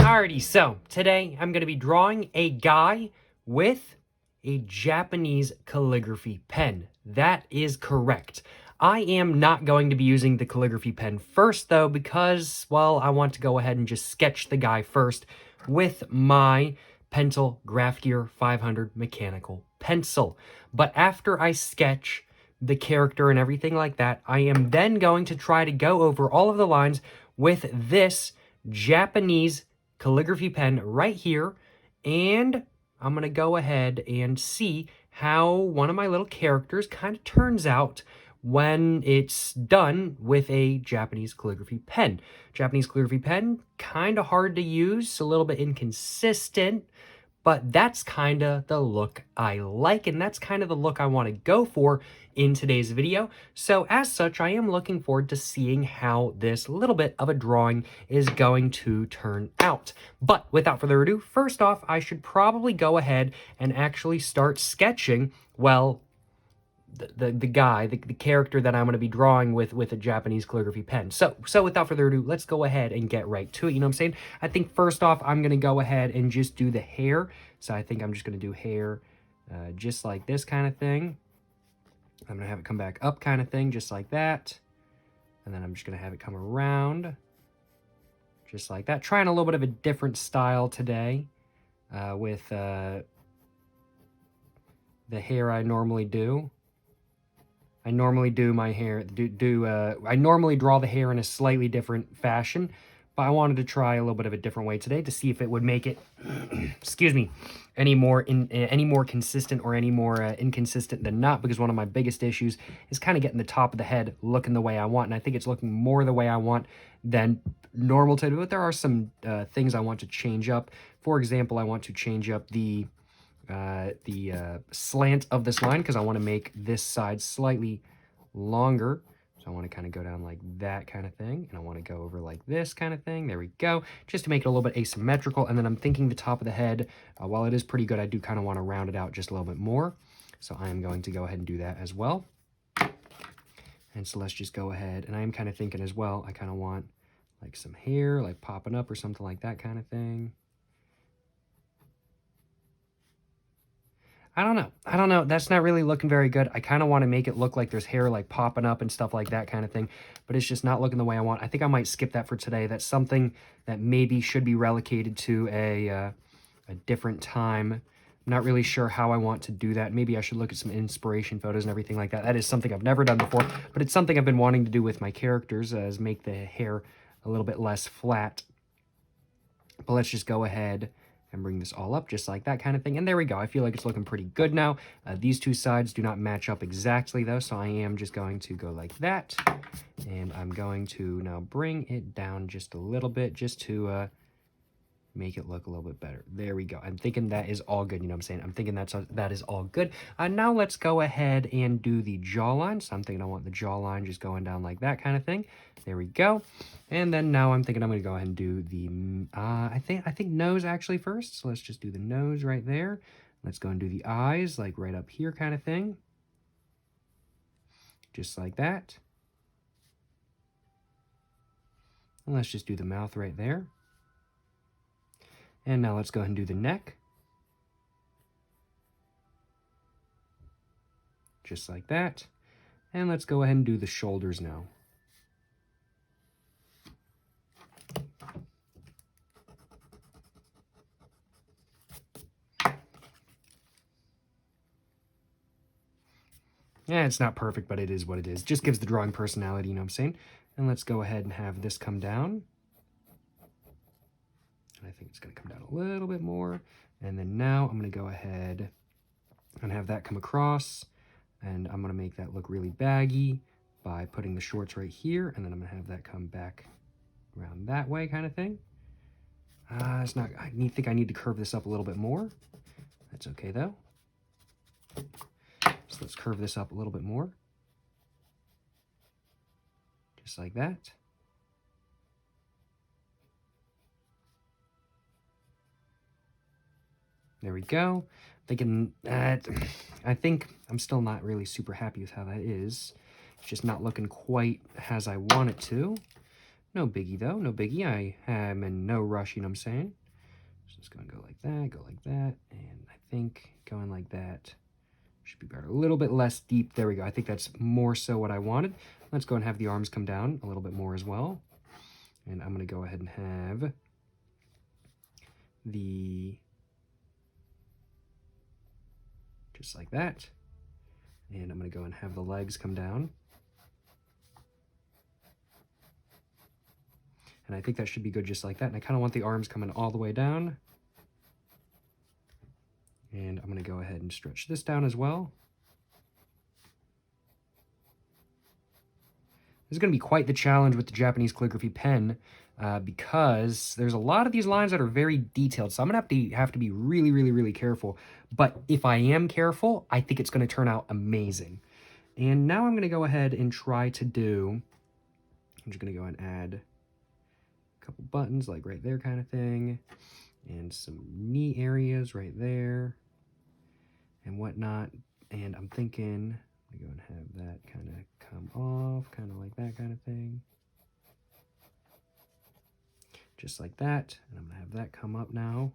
Alrighty, so today I'm going to be drawing a guy with a Japanese calligraphy pen. That is correct. I am not going to be using the calligraphy pen first, though, because, well, I want to go ahead and just sketch the guy first with my Pentel Graph Gear 500 mechanical pencil. But after I sketch the character and everything like that, I am then going to try to go over all of the lines with this Japanese calligraphy pen right here, and I'm going to go ahead and see how one of my little characters kind of turns out when it's done with a Japanese calligraphy pen. Japanese calligraphy pen, kind of hard to use, a little bit inconsistent, but that's kind of the look I like, and that's kind of the look I want to go for in today's video. So as such, I am looking forward to seeing how this little bit of a drawing is going to turn out. But without further ado, first off, I should probably go ahead and actually start sketching, well, the guy, the character that I'm going to be drawing with a Japanese calligraphy pen. So without further ado, let's go ahead and get right to it. You know what I'm saying? I think first off, I'm going to go ahead and just do the hair. So I think I'm just going to do hair just like this kind of thing. I'm going to have it come back up kind of thing, just like that. And then I'm just going to have it come around just like that. Trying a little bit of a different style today with the hair I normally do. I normally do my hair, I normally draw the hair in a slightly different fashion, but I wanted to try a little bit of a different way today to see if it would make it, excuse me, any more consistent or any more inconsistent than not, because one of my biggest issues is kind of getting the top of the head looking the way I want, and I think it's looking more the way I want than normal today, but there are some things I want to change up. For example, I want to change up the slant of this line because I want to make this side slightly longer. So I want to kind of go down like that kind of thing, and I want to go over like this kind of thing. There we go, just to make it a little bit asymmetrical. And then I'm thinking the top of the head, while it is pretty good, I do kind of want to round it out just a little bit more. So I am going to go ahead and do that as well. And so let's just go ahead, and I am kind of thinking as well, I kind of want like some hair like popping up or something like that kind of thing. I don't know. That's not really looking very good. I kind of want to make it look like there's hair like popping up and stuff like that kind of thing, but it's just not looking the way I want. I think I might skip that for today. That's something that maybe should be relegated to a different time. I'm not really sure how I want to do that. Maybe I should look at some inspiration photos and everything like that. That is something I've never done before, but it's something I've been wanting to do with my characters, is make the hair a little bit less flat. But let's just go ahead and bring this all up just like that kind of thing. And there we go. I feel like it's looking pretty good now. These two sides do not match up exactly though, so I am just going to go like that. And I'm going to now bring it down just a little bit just to make it look a little bit better. There we go. I'm thinking that is all good. You know what I'm saying? I'm thinking that is all good. Now let's go ahead and do the jawline. So I'm thinking I want the jawline just going down like that kind of thing. There we go. And then now I'm thinking I'm going to go ahead and do the, I think nose actually first. So let's just do the nose right there. Let's go and do the eyes like right up here kind of thing. Just like that. And let's just do the mouth right there. And now let's go ahead and do the neck. Just like that. And let's go ahead and do the shoulders now. Yeah, it's not perfect, but it is what it is. Just gives the drawing personality, you know what I'm saying? And let's go ahead and have this come down. I think it's going to come down a little bit more. And then now I'm going to go ahead and have that come across. And I'm going to make that look really baggy by putting the shorts right here. And then I'm going to have that come back around that way kind of thing. It's not, think I need to curve this up a little bit more. That's okay though. So let's curve this up a little bit more. Just like that. There we go. Thinking that, I think I'm still not really super happy with how that is. It's just not looking quite as I want it to. No biggie, though. No biggie. I am in no rush, you know what I'm saying? So it's going to go like that, and I think going like that should be better. A little bit less deep. There we go. I think that's more so what I wanted. Let's go and have the arms come down a little bit more as well. And I'm going to go ahead and have just like that. And I'm going to go and have the legs come down. And I think that should be good just like that. And I kind of want the arms coming all the way down. And I'm going to go ahead and stretch this down as well. This is going to be quite the challenge with the Japanese calligraphy pen because there's a lot of these lines that are very detailed. So I'm going to have to be really, really, really careful. But if I am careful, I think it's going to turn out amazing. And now I'm going to go ahead and try to do, I'm just going to go and add a couple buttons like right there kind of thing. And some knee areas right there and whatnot. And I'm thinking, I'm going to go and have that kind of come off, kind of like that kind of thing. Just like that. And I'm going to have that come up now.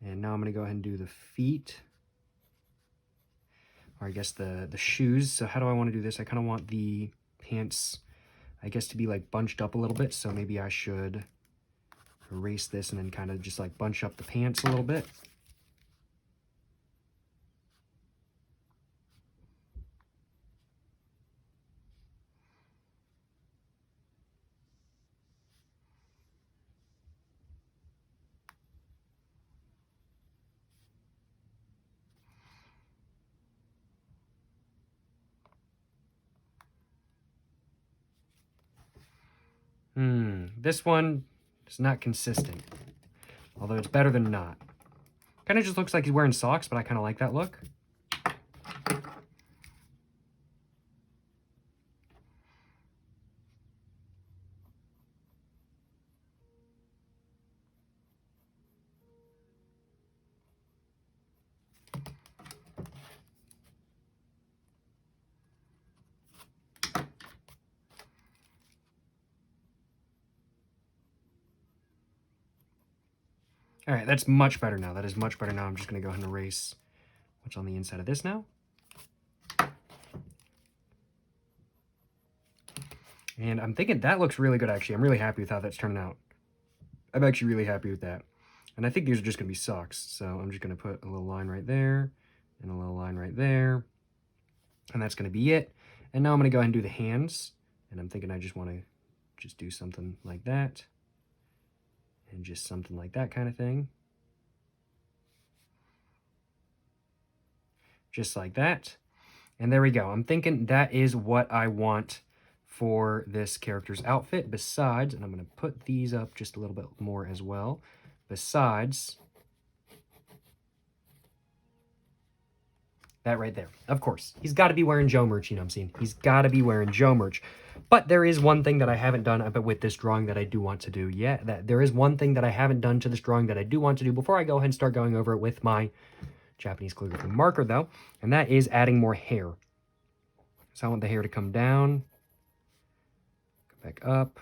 And now I'm going to go ahead and do the feet. Or I guess the shoes. So how do I want to do this? I kind of want the pants, I guess, to be like bunched up a little bit. So maybe I should erase this and then kind of just like bunch up the pants a little bit. This one is not consistent, although it's better than not. Kind of just looks like he's wearing socks, but I kind of like that look. All right, that's much better now. That is much better now. I'm just going to go ahead and erase what's on the inside of this now. And I'm thinking that looks really good, actually. I'm really happy with how that's turning out. I'm actually really happy with that. And I think these are just going to be socks. So I'm just going to put a little line right there and a little line right there. And that's going to be it. And now I'm going to go ahead and do the hands. And I'm thinking I just want to just do something like that. And just something like that kind of thing. Just like that. And there we go. I'm thinking that is what I want for this character's outfit. Besides, and I'm going to put these up just a little bit more as well. Besides that right there. Of course, he's got to be wearing Joe merch, you know what I'm saying? He's got to be wearing Joe merch. But there is one thing that I haven't done with this drawing that I do want to do. Yeah, there is one thing that I haven't done to this drawing that I do want to do before I go ahead and start going over it with my Japanese calligraphy marker, though. And that is adding more hair. So I want the hair to come down, go back up.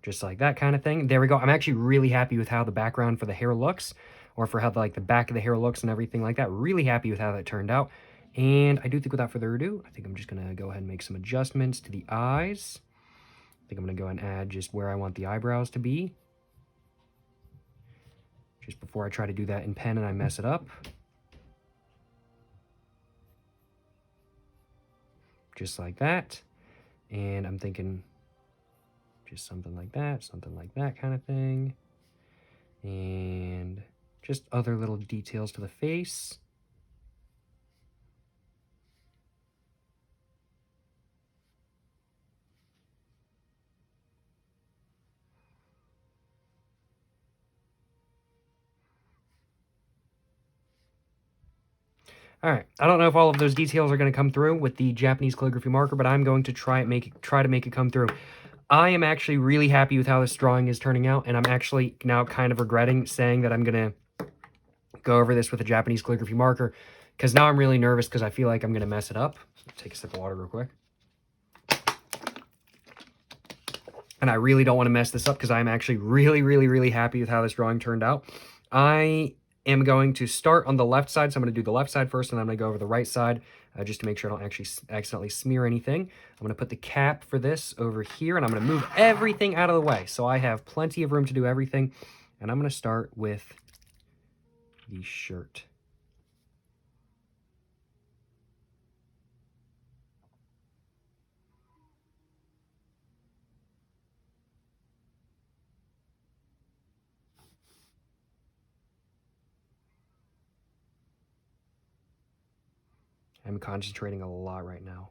Just like that kind of thing. There we go. I'm actually really happy with how the background for the hair looks, or for how the back of the hair looks and everything like that. Really happy with how that turned out. And I do think without further ado, I think I'm just going to go ahead and make some adjustments to the eyes. I think I'm going to go and add just where I want the eyebrows to be. Just before I try to do that in pen and I mess it up. Just like that. And I'm thinking just something like that kind of thing. And just other little details to the face. All right, I don't know if all of those details are going to come through with the Japanese calligraphy marker, but I'm going to try to make it come through. I am actually really happy with how this drawing is turning out, and I'm actually now kind of regretting saying that I'm going to go over this with a Japanese calligraphy marker, because now I'm really nervous because I feel like I'm going to mess it up. Take a sip of water real quick. And I really don't want to mess this up because I'm actually really, really, really happy with how this drawing turned out. I am going to start on the left side, so I'm going to do the left side first, and then I'm going to go over the right side just to make sure I don't actually accidentally smear anything. I'm going to put the cap for this over here, and I'm going to move everything out of the way, so I have plenty of room to do everything. And I'm going to start with the shirt. I'm concentrating a lot right now.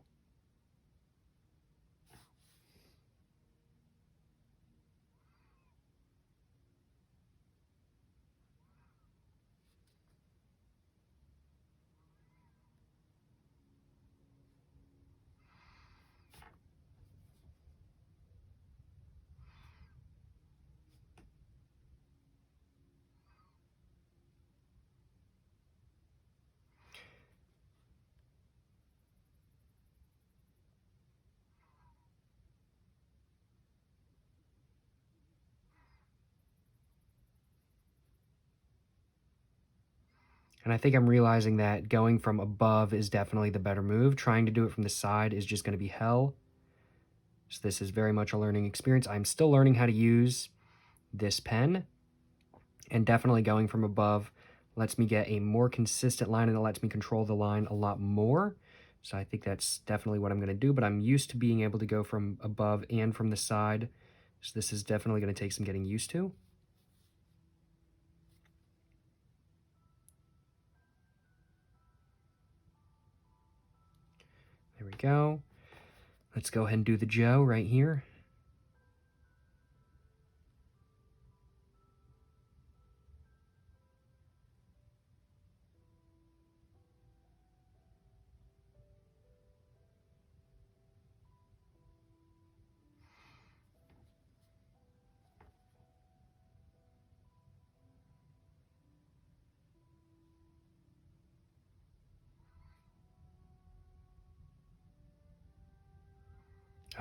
And I think I'm realizing that going from above is definitely the better move. Trying to do it from the side is just going to be hell. So this is very much a learning experience. I'm still learning how to use this pen, and definitely going from above lets me get a more consistent line, and it lets me control the line a lot more. So I think that's definitely what I'm going to do, but I'm used to being able to go from above and from the side. So this is definitely going to take some getting used to. There we go. Let's go ahead and do the Joe right here.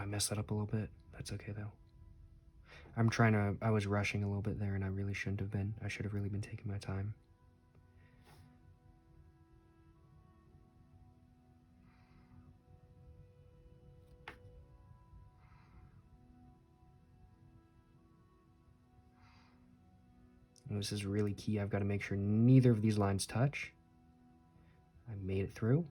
I messed that up a little bit. That's okay though. I was rushing a little bit there, and I really shouldn't have been. I should have really been taking my time. And this is really key. I've got to make sure neither of these lines touch. I made it through.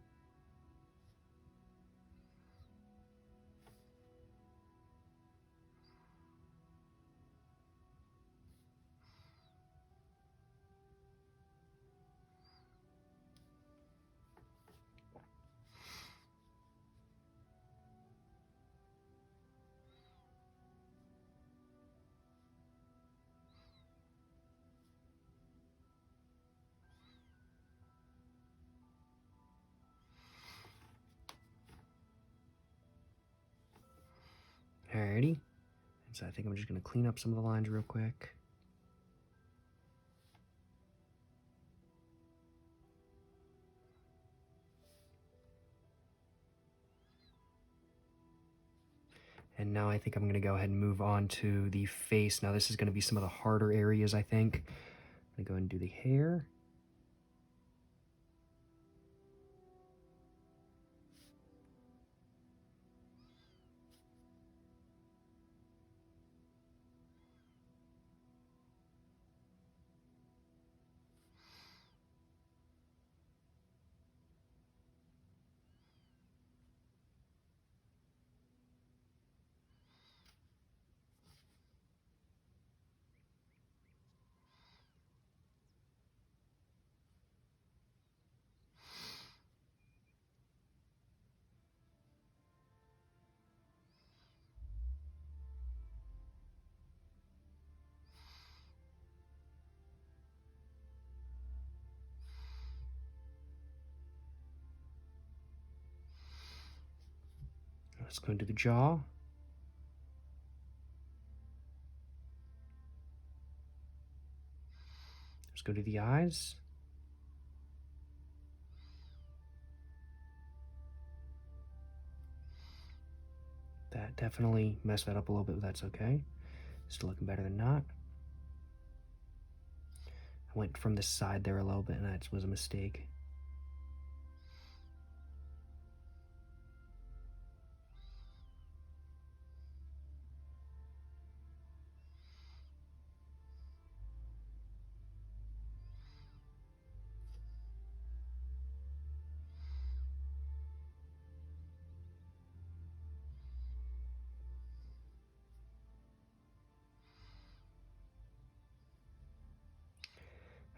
Alrighty. So I think I'm just going to clean up some of the lines real quick. And now I think I'm going to go ahead and move on to the face. Now this is going to be some of the harder areas, I think. I'm going to go ahead and do the hair. Let's go into the jaw. go to the eyes. That definitely messed that up a little bit, but that's okay. Still looking better than not. I went from the side there a little bit, and that was a mistake.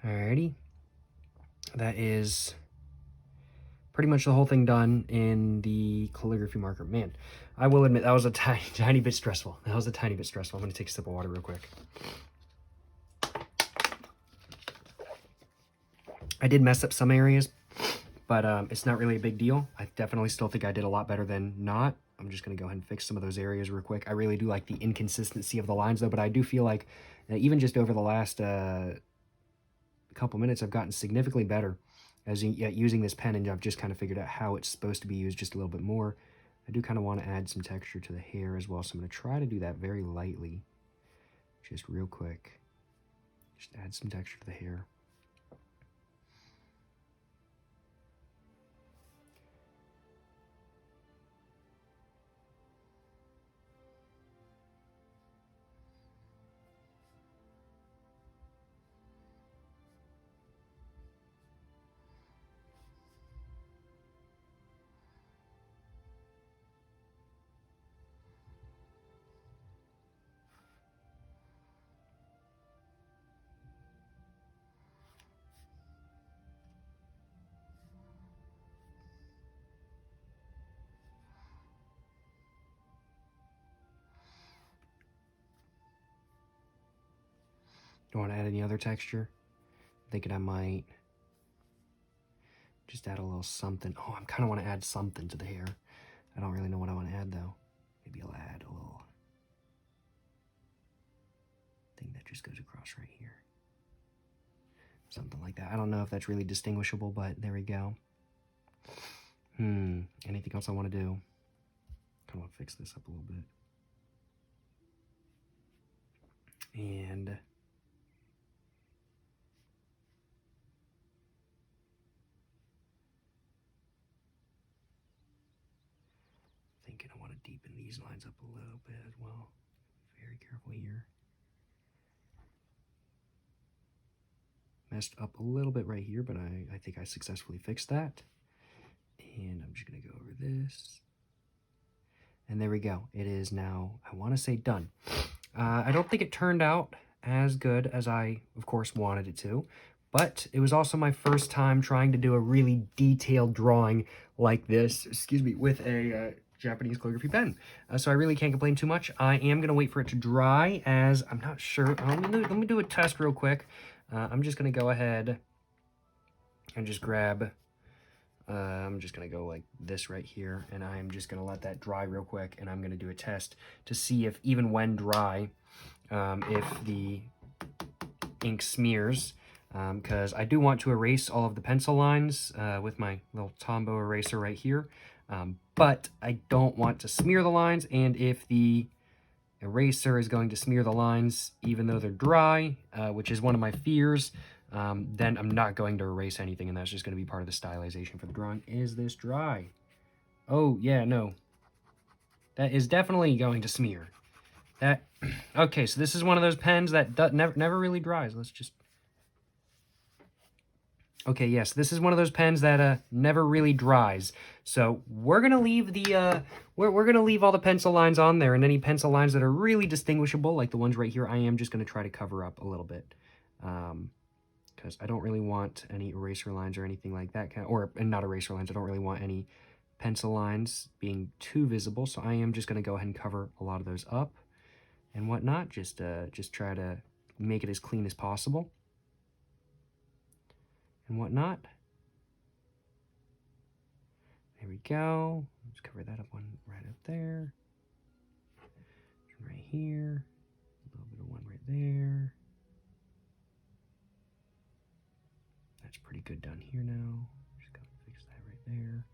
Alrighty. That is pretty much the whole thing done in the calligraphy marker. Man, I will admit that was a tiny bit stressful. That was a tiny bit stressful. I'm going to take a sip of water real quick. I did mess up some areas, but it's not really a big deal. I definitely still think I did a lot better than not. I'm just going to go ahead and fix some of those areas real quick. I really do like the inconsistency of the lines, though, but I do feel like even just over the last couple minutes, I've gotten significantly better as using this pen, and I've just kind of figured out how it's supposed to be used just a little bit more. I do kind of want to add some texture to the hair as well, so I'm going to try to do that very lightly, just real quick. Just add some texture to the hair. Don't want to add any other texture. I'm thinking I might just add a little something. Oh, I kind of want to add something to the hair. I don't really know what I want to add, though. Maybe I'll add a little thing that just goes across right here. Something like that. I don't know if that's really distinguishable, but there we go. Anything else I want to do? Kind of want to fix this up a little bit. And thinking I want to deepen these lines up a little bit as well. Very careful here. Messed up a little bit right here, but I think I successfully fixed that. And I'm just going to go over this. And there we go. It is now, I want to say, done. I don't think it turned out as good as I, of course, wanted it to. But it was also my first time trying to do a really detailed drawing like this, with a Japanese calligraphy pen. So I really can't complain too much. I am going to wait for it to dry, as I'm not sure. Let me do a test real quick. I'm just going to go ahead and just grab, I'm just going to go like this right here, and I'm just going to let that dry real quick, and I'm going to do a test to see if even when dry, if the ink smears, because I do want to erase all of the pencil lines with my little Tombow eraser right here, but I don't want to smear the lines, and if the eraser is going to smear the lines even though they're dry, which is one of my fears, then I'm not going to erase anything, and that's just going to be part of the stylization for the drawing. Is this dry? Oh, yeah, no. That is definitely going to smear. That, okay, so this is one of those pens that never really dries. Let's just... Okay, yes, this is one of those pens that never really dries. So we're gonna leave the we're gonna leave all the pencil lines on there, and any pencil lines that are really distinguishable, like the ones right here, I am just gonna try to cover up a little bit, because I don't really want any eraser lines or anything like that, and not eraser lines. I don't really want any pencil lines being too visible. So I am just gonna go ahead and cover a lot of those up and whatnot. Just try to make it as clean as possible and whatnot. There we go. Let's cover that up one right up there. Right here. A little bit of one right there. That's pretty good down here now. Just gotta fix that right there.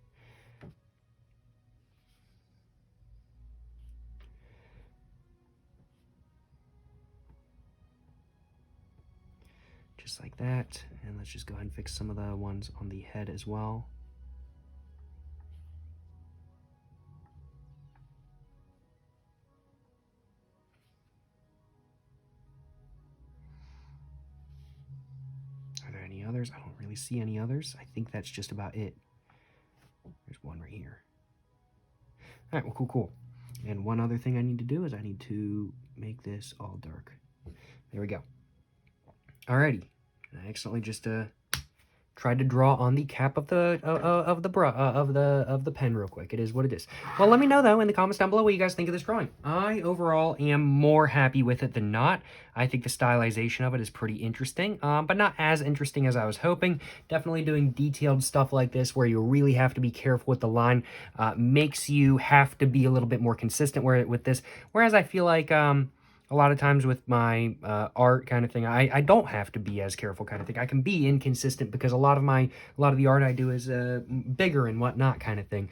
Just like that. And let's just go ahead and fix some of the ones on the head as well. Are there any others? I don't really see any others. I think that's just about it. There's one right here. All right, well, cool. And one other thing I need to do is I need to make this all dark. There we go. Alrighty. I accidentally just tried to draw on the cap of the pen real quick. It is what it is. Well, let me know though in the comments down below what you guys think of this drawing. I overall am more happy with it than not. I think the stylization of it is pretty interesting, but not as interesting as I was hoping. Definitely doing detailed stuff like this where you really have to be careful with the line makes you have to be a little bit more consistent with this. Whereas I feel like a lot of times with my art kind of thing, I don't have to be as careful kind of thing. I can be inconsistent because a lot of the art I do is bigger and whatnot kind of thing.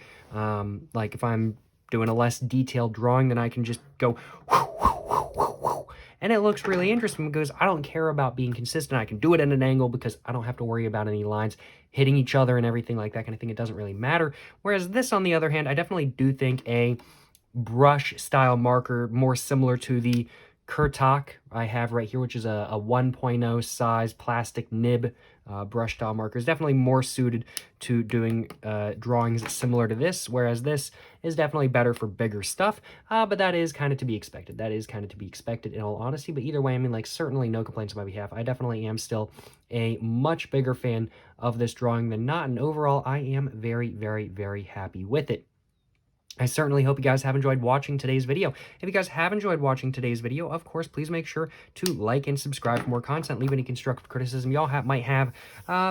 Like if I'm doing a less detailed drawing, then I can just go and it looks really interesting because I don't care about being consistent. I can do it at an angle because I don't have to worry about any lines hitting each other and everything like that kind of thing. It doesn't really matter. Whereas this, on the other hand, I definitely do think a brush style marker more similar to the Kurtak I have right here, which is a 1.0 size plastic nib brush style marker, is definitely more suited to doing drawings similar to this, whereas this is definitely better for bigger stuff, but that is kind of to be expected. That is kind of to be expected in all honesty, but either way, I mean, like, certainly no complaints on my behalf. I definitely am still a much bigger fan of this drawing than not, and overall, I am very, very, very happy with it. I certainly hope you guys have enjoyed watching today's video. If you guys have enjoyed watching today's video, of course, please make sure to like and subscribe for more content. Leave any constructive criticism y'all might have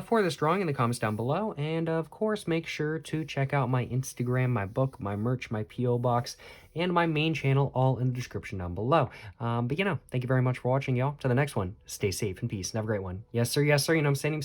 for this drawing in the comments down below. And, of course, make sure to check out my Instagram, my book, my merch, my P.O. box, and my main channel, all in the description down below. But, thank you very much for watching, y'all. To the next one, stay safe and peace and have a great one. Yes, sir, you know what I'm saying?